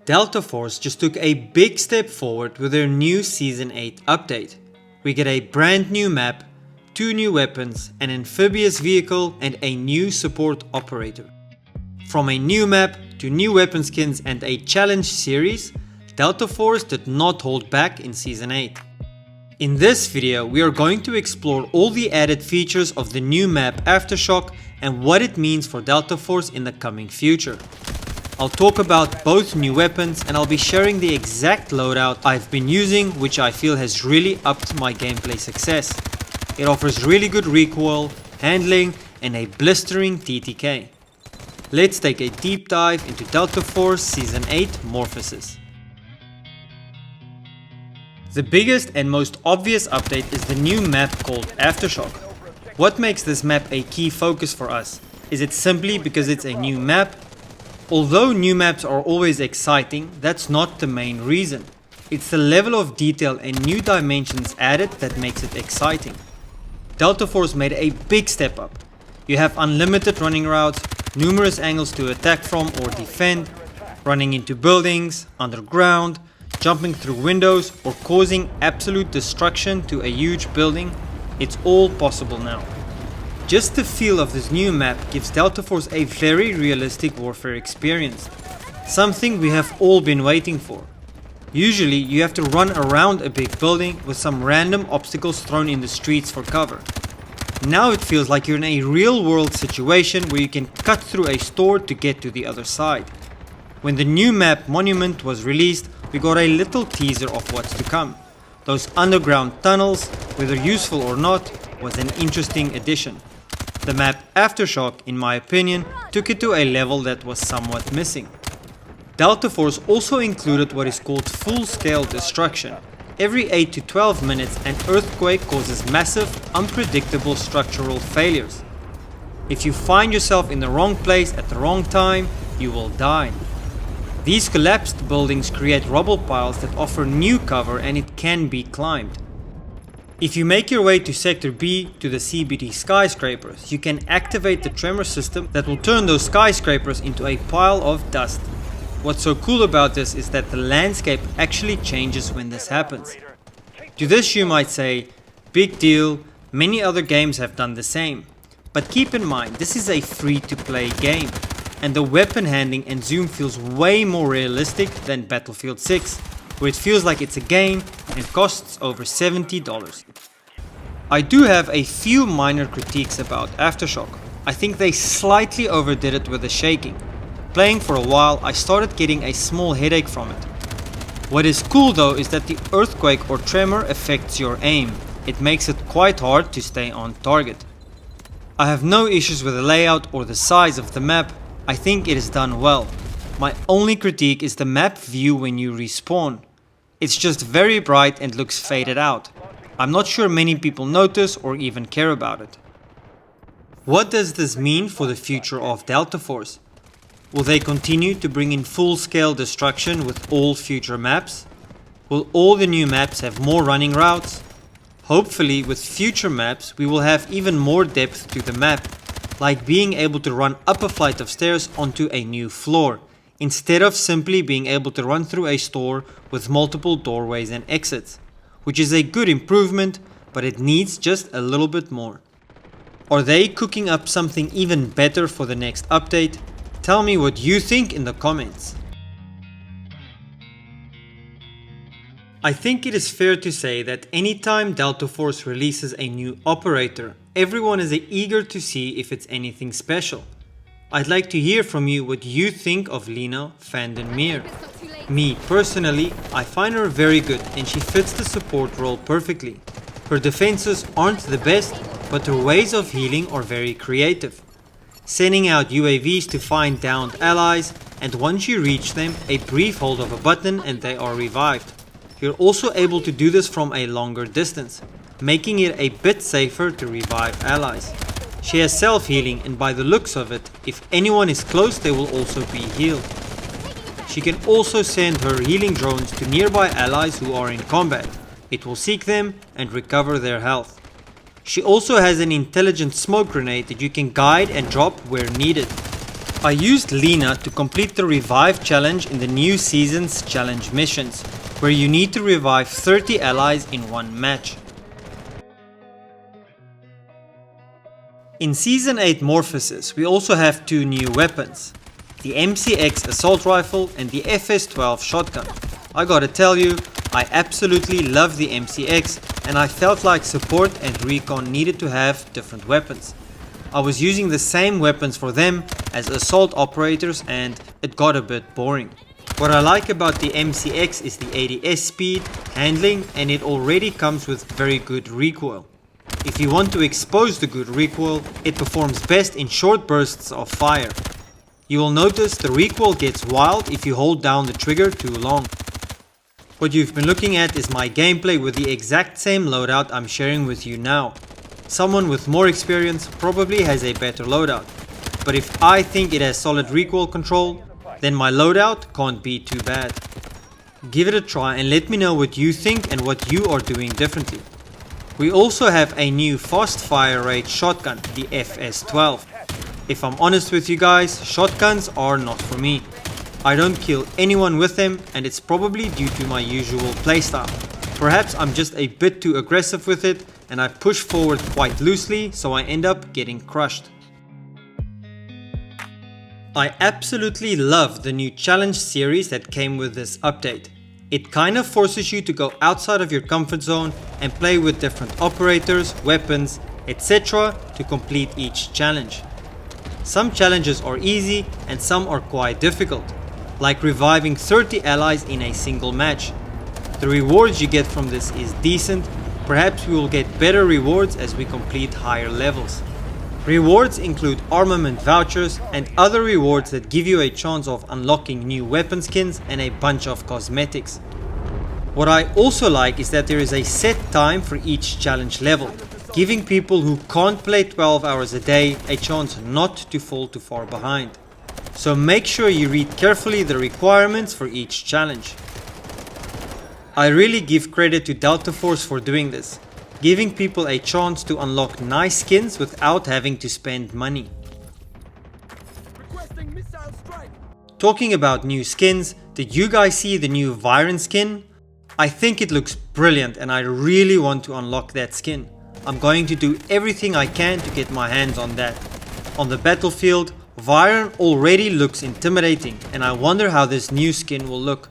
Delta Force just took a big step forward with their new Season 8 update. We get a brand new map, 2 new weapons, an amphibious vehicle and a new support operator. From a new map to new weapon skins and a challenge series, Delta Force did not hold back in Season 8. In this video we are going to explore all the added features of the new map Aftershock and what it means for Delta Force in the coming future. I'll talk about both new weapons and I'll be sharing the exact loadout I've been using, which I feel has really upped my gameplay success. It offers really good recoil, handling and a blistering TTK. Let's take a deep dive into Delta Force Season 8 Morphosis. The biggest and most obvious update is the new map called Aftershock. What makes this map a key focus for us? Is it simply because it's a new map? Although new maps are always exciting, that's not the main reason. It's the level of detail and new dimensions added that makes it exciting. Delta Force made a big step up. You have unlimited running routes, numerous angles to attack from or defend, running into buildings, underground, jumping through windows or causing absolute destruction to a huge building. It's all possible now. Just the feel of this new map gives Delta Force a very realistic warfare experience, something we have all been waiting for. Usually you have to run around a big building with some random obstacles thrown in the streets for cover. Now it feels like you're in a real world situation where you can cut through a store to get to the other side. When the new map Monument was released, we got a little teaser of what's to come. Those underground tunnels, whether useful or not, was an interesting addition. The map Aftershock, in my opinion, took it to a level that was somewhat missing. Delta Force also included what is called full-scale destruction. Every 8 to 12 minutes an earthquake causes massive, unpredictable structural failures. If you find yourself in the wrong place at the wrong time, you will die. These collapsed buildings create rubble piles that offer new cover and it can be climbed. If you make your way to Sector B to the CBD skyscrapers, you can activate the tremor system that will turn those skyscrapers into a pile of dust. What's so cool about this is that the landscape actually changes when this happens. To this you might say, big deal, many other games have done the same. But keep in mind, this is a free-to-play game, and the weapon handling and zoom feels way more realistic than Battlefield 6, where it feels like it's a game and costs over $70. I do have a few minor critiques about Aftershock. I think they slightly overdid it with the shaking. Playing for a while, I started getting a small headache from it. What is cool though is that the earthquake or tremor affects your aim. It makes it quite hard to stay on target. I have no issues with the layout or the size of the map. I think it is done well. My only critique is the map view when you respawn. It's just very bright and looks faded out. I'm not sure many people notice or even care about it. What does this mean for the future of Delta Force? Will they continue to bring in full-scale destruction with all future maps? Will all the new maps have more running routes? Hopefully with future maps we will have even more depth to the map, like being able to run up a flight of stairs onto a new floor, instead of simply being able to run through a store with multiple doorways and exits, which is a good improvement, but it needs just a little bit more. Are they cooking up something even better for the next update? Tell me what you think in the comments. I think it is fair to say that anytime Delta Force releases a new operator, everyone is eager to see if it's anything special. I'd like to hear from you what you think of Lina van Den Meer. Me personally, I find her very good and she fits the support role perfectly. Her defenses aren't the best, but her ways of healing are very creative. Sending out UAVs to find downed allies, and once you reach them, a brief hold of a button and they are revived. You're also able to do this from a longer distance, making it a bit safer to revive allies. She has self-healing and by the looks of it, if anyone is close they will also be healed. She can also send her healing drones to nearby allies who are in combat. It will seek them and recover their health. She also has an intelligent smoke grenade that you can guide and drop where needed. I used Lina to complete the revive challenge in the new season's challenge missions, where you need to revive 30 allies in one match. In Season 8 Morphosis, we also have two new weapons, the MCX Assault Rifle and the FS12 shotgun. I gotta tell you, I absolutely love the MCX and I felt like support and recon needed to have different weapons. I was using the same weapons for them as assault operators and it got a bit boring. What I like about the MCX is the ADS speed, handling, and it already comes with very good recoil. If you want to expose the good recoil, it performs best in short bursts of fire. You will notice the recoil gets wild if you hold down the trigger too long. What you've been looking at is my gameplay with the exact same loadout I'm sharing with you now. Someone with more experience probably has a better loadout, but if I think it has solid recoil control, then my loadout can't be too bad. Give it a try and let me know what you think and what you are doing differently. We also have a new fast fire rate shotgun, the FS12. If I'm honest with you guys, shotguns are not for me. I don't kill anyone with them and it's probably due to my usual playstyle. Perhaps I'm just a bit too aggressive with it and I push forward quite loosely, so I end up getting crushed. I absolutely love the new challenge series that came with this update. It kind of forces you to go outside of your comfort zone and play with different operators, weapons, etc. to complete each challenge. Some challenges are easy and some are quite difficult, like reviving 30 allies in a single match. The rewards you get from this is decent, perhaps we will get better rewards as we complete higher levels. Rewards include armament vouchers and other rewards that give you a chance of unlocking new weapon skins and a bunch of cosmetics. What I also like is that there is a set time for each challenge level, giving people who can't play 12 hours a day a chance not to fall too far behind. So make sure you read carefully the requirements for each challenge. I really give credit to Delta Force for doing this, giving people a chance to unlock nice skins without having to spend money. Talking about new skins, did you guys see the new Vyron skin? I think it looks brilliant and I really want to unlock that skin. I'm going to do everything I can to get my hands on that. On the battlefield, Vyron already looks intimidating and I wonder how this new skin will look.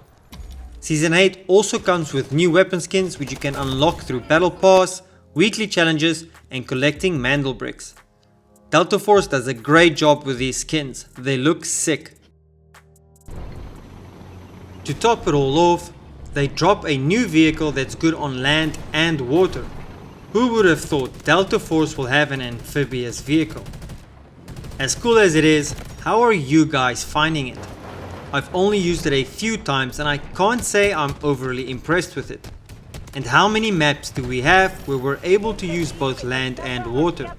Season 8 also comes with new weapon skins which you can unlock through Battle Pass, weekly challenges and collecting Mandel bricks. Delta Force does a great job with these skins, they look sick. To top it all off, they drop a new vehicle that's good on land and water. Who would have thought Delta Force will have an amphibious vehicle? As cool as it is, how are you guys finding it? I've only used it a few times and I can't say I'm overly impressed with it. And how many maps do we have where we're able to use both land and water?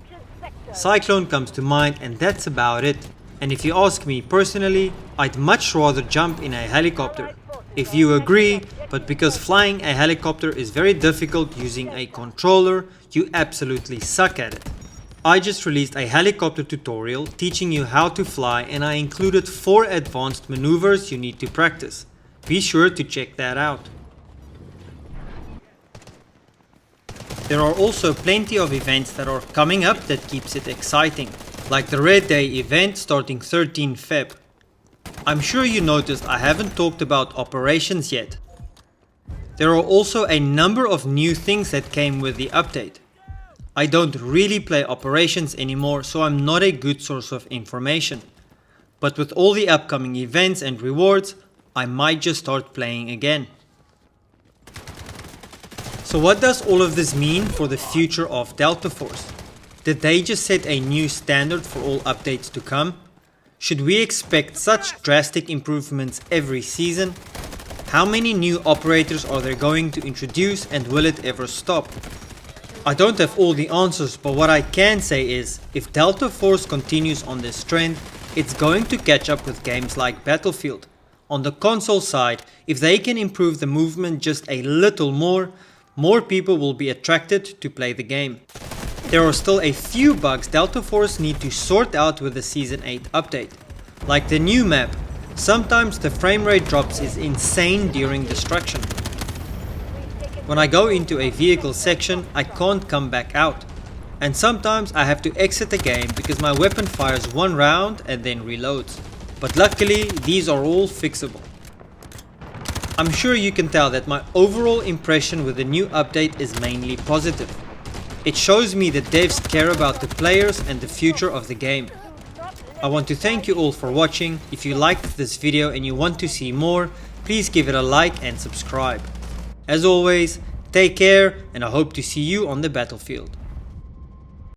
Cyclone comes to mind and that's about it. And if you ask me personally, I'd much rather jump in a helicopter. If you agree, but because flying a helicopter is very difficult using a controller, you absolutely suck at it. I just released a helicopter tutorial teaching you how to fly and I included 4 advanced maneuvers you need to practice. Be sure to check that out. There are also plenty of events that are coming up that keeps it exciting, like the Red Day event starting 13 Feb. I'm sure you noticed I haven't talked about operations yet. There are also a number of new things that came with the update. I don't really play operations anymore, so I'm not a good source of information. But with all the upcoming events and rewards, I might just start playing again. So what does all of this mean for the future of Delta Force? Did they just set a new standard for all updates to come? Should we expect such drastic improvements every season? How many new operators are they going to introduce and will it ever stop? I don't have all the answers, but what I can say is, if Delta Force continues on this trend, it's going to catch up with games like Battlefield. On the console side, if they can improve the movement just a little more people will be attracted to play the game. There are still a few bugs Delta Force need to sort out with the Season 8 update. Like the new map, sometimes the frame rate drops is insane during destruction. When I go into a vehicle section, I can't come back out. And sometimes I have to exit the game because my weapon fires one round and then reloads. But luckily, these are all fixable. I'm sure you can tell that my overall impression with the new update is mainly positive. It shows me that devs care about the players and the future of the game. I want to thank you all for watching. If you liked this video and you want to see more, please give it a like and subscribe. As always, take care and I hope to see you on the battlefield.